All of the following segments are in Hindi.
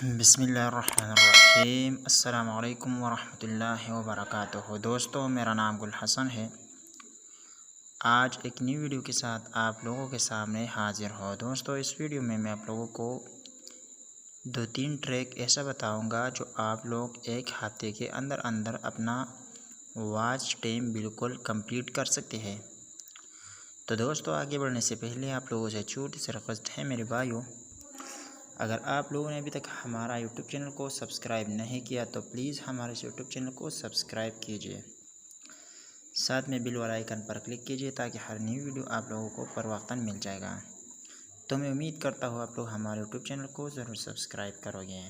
बिस्मिल्लाहिर्रहमानिर्रहीम। अस्सलामु अलैकुम वरहमतुल्लाहि वबरकातुहू। दोस्तों, मेरा नाम गुल हसन है। आज एक न्यू वीडियो के साथ आप लोगों के सामने हाजिर हो। दोस्तों, इस वीडियो में मैं आप लोगों को 2-3 ट्रिक ऐसा बताऊंगा जो आप लोग एक हफ्ते के अंदर अंदर अपना वॉच टाइम बिल्कुल कंप्लीट कर सकते हैं। तो दोस्तों, आगे बढ़ने से पहले आप लोगों से छोटी सी रिक्वेस्ट है मेरे भाइयों, अगर आप लोगों ने अभी तक हमारा यूट्यूब चैनल को सब्सक्राइब नहीं किया तो प्लीज़ हमारे इस यूट्यूब चैनल को सब्सक्राइब कीजिए। साथ में बिल वाला आइकन पर क्लिक कीजिए ताकि हर न्यू वीडियो आप लोगों को बर वक्तन मिल जाएगा। तो मैं उम्मीद करता हूँ आप लोग हमारे यूट्यूब चैनल को ज़रूर सब्सक्राइब करोगे।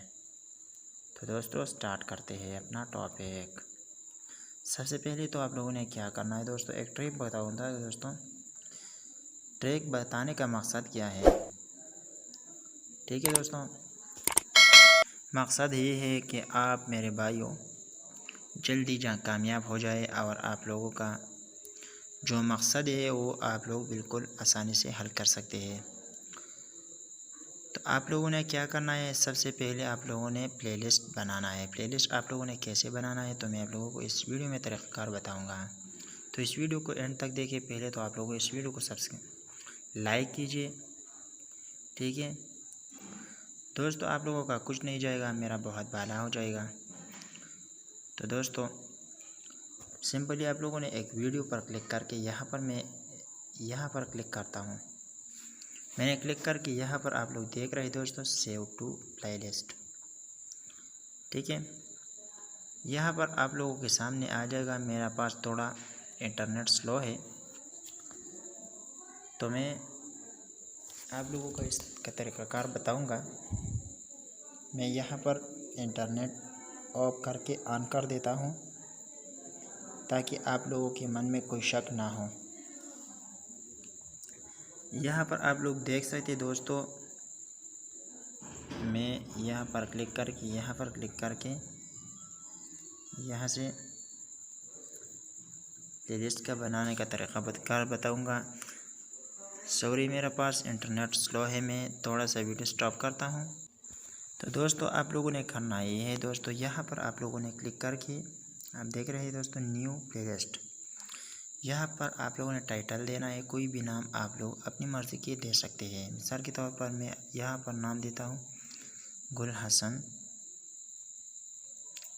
तो दोस्तों, स्टार्ट करते हैं अपना टॉपिक। सबसे पहले तो आप लोगों ने क्या करना है दोस्तों, एक ट्रिक बताऊँगा। दोस्तों, ट्रिक बताने का मकसद क्या है, ठीक है दोस्तों, मकसद ये है कि आप मेरे भाइयों जल्दी कामयाब हो जाए और आप लोगों का जो मकसद है वो आप लोग बिल्कुल आसानी से हल कर सकते हैं। तो आप लोगों ने क्या करना है, सबसे पहले आप लोगों ने प्लेलिस्ट बनाना है। प्लेलिस्ट आप लोगों ने कैसे बनाना है तो मैं आप लोगों को इस वीडियो में तरीक़ाकार बताऊंगा। तो इस वीडियो को एंड तक देखिए। पहले तो आप लोगों इस वीडियो को सब्सक्राइब लाइक कीजिए, ठीक है दोस्तों। आप लोगों का कुछ नहीं जाएगा, मेरा बहुत भला हो जाएगा। तो दोस्तों, सिंपली आप लोगों ने एक वीडियो पर क्लिक करके मैं यहाँ पर क्लिक करता हूँ। मैंने क्लिक करके यहाँ पर आप लोग देख रहे हैं दोस्तों, सेव टू प्लेलिस्ट, ठीक है। यहाँ पर आप लोगों के सामने आ जाएगा। मेरा पास थोड़ा इंटरनेट स्लो है तो मैं आप लोगों को इसका तरीक़ाकार बताऊँगा। मैं यहाँ पर इंटरनेट ऑफ करके ऑन कर देता हूँ ताकि आप लोगों के मन में कोई शक ना हो। यहाँ पर आप लोग देख सकते दोस्तों, मैं यहाँ पर क्लिक करके यहाँ से प्लेलिस्ट का बनाने का तरीक़ा बताऊँगा। सॉरी, मेरे पास इंटरनेट स्लो है, मैं थोड़ा सा वीडियो स्टॉप करता हूँ। तो दोस्तों, आप लोगों ने करना ये है दोस्तों, यहाँ पर आप लोगों ने क्लिक करके आप देख रहे हैं दोस्तों न्यू प्लेलिस्ट। यहाँ पर आप लोगों ने टाइटल देना है, कोई भी नाम आप लोग अपनी मर्ज़ी के दे सकते हैं। मिसाल के तौर पर मैं यहाँ पर नाम देता हूँ गुल हसन,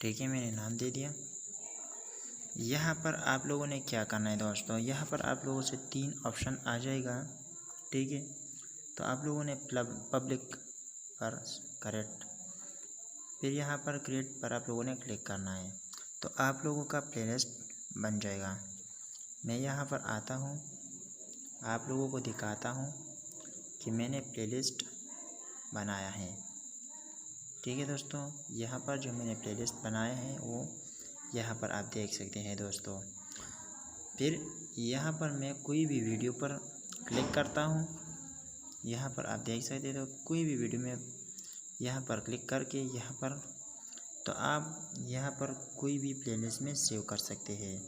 ठीक है, मैंने नाम दे दिया। यहाँ पर आप लोगों ने क्या करना है दोस्तों, यहाँ पर आप लोगों से 3 ऑप्शन आ जाएगा, ठीक है। तो आप लोगों ने पब्लिक पर करेक्ट, फिर यहाँ पर क्रिएट पर आप लोगों ने क्लिक करना है। तो आप लोगों का प्लेलिस्ट बन जाएगा। मैं यहाँ पर आता हूँ, आप लोगों को दिखाता हूँ कि मैंने प्लेलिस्ट बनाया है, ठीक है दोस्तों। यहाँ पर जो मैंने प्लेलिस्ट बनाया है वो यहाँ पर आप देख सकते हैं दोस्तों। फिर यहाँ पर मैं कोई भी वीडियो पर क्लिक करता हूँ, यहाँ पर आप देख सकते हैं। तो कोई भी वीडियो में यहाँ पर क्लिक करके यहाँ पर तो आप यहाँ पर कोई भी प्लेलिस्ट में सेव कर सकते हैं,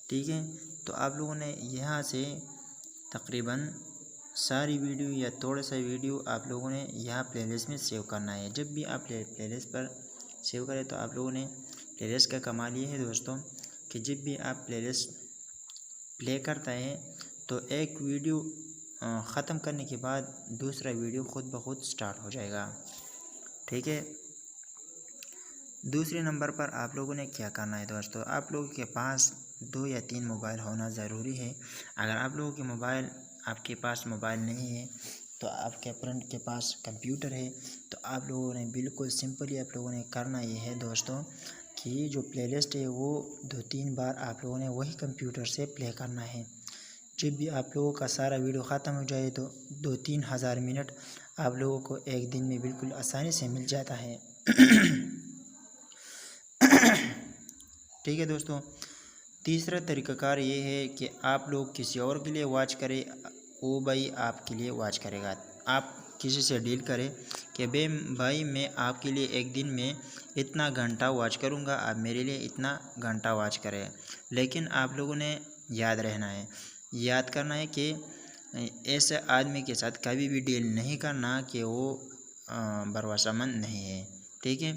ठीक है। तो आप लोगों ने यहाँ से तकरीबन सारी वीडियो या थोड़ा सा वीडियो आप लोगों ने यहाँ प्लेलिस्ट में सेव करना है। जब भी आप प्लेलिस्ट पर सेव करें तो आप लोगों ने प्लेलिस्ट का कमाल ये है दोस्तों कि जब भी आप प्लेलिस्ट प्ले करता है तो एक वीडियो ख़त्म करने के बाद दूसरा वीडियो खुद ब खुद स्टार्ट हो जाएगा, ठीक है। दूसरे नंबर पर आप लोगों ने क्या करना है दोस्तों, आप लोगों के पास 2 या 3 मोबाइल होना ज़रूरी है। अगर आप लोगों के आपके पास मोबाइल नहीं है तो आपके फ्रेंड के पास कंप्यूटर है, तो आप लोगों ने बिल्कुल सिंपली आप लोगों ने करना ये है दोस्तों कि जो प्लेलिस्ट है वो 2-3 बार आप लोगों ने वही कंप्यूटर से प्ले करना है। जब भी आप लोगों का सारा वीडियो ख़त्म हो जाए तो 2-3 हज़ार मिनट आप लोगों को एक दिन में बिल्कुल आसानी से मिल जाता है। ठीक है दोस्तों। तीसरा तरीक़ाकार ये है कि आप लोग किसी और के लिए वॉच करें, वो भाई आपके लिए वॉच करेगा। आप किसी से डील करें कि भाई मैं आपके लिए एक दिन में इतना घंटा वॉच करूँगा, आप मेरे लिए इतना घंटा वॉच करें। लेकिन आप लोगों ने याद करना है कि ऐसे आदमी के साथ कभी भी डील नहीं करना कि वो भरोसामंद नहीं है। ठीक है,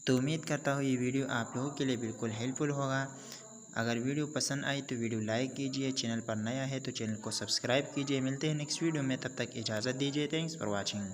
तो उम्मीद करता हूँ ये वीडियो आप लोगों के लिए बिल्कुल हेल्पफुल होगा। अगर वीडियो पसंद आई तो वीडियो लाइक कीजिए, चैनल पर नया है तो चैनल को सब्सक्राइब कीजिए। मिलते हैं नेक्स्ट वीडियो में, तब तक इजाज़त दीजिए। Thanks for watching.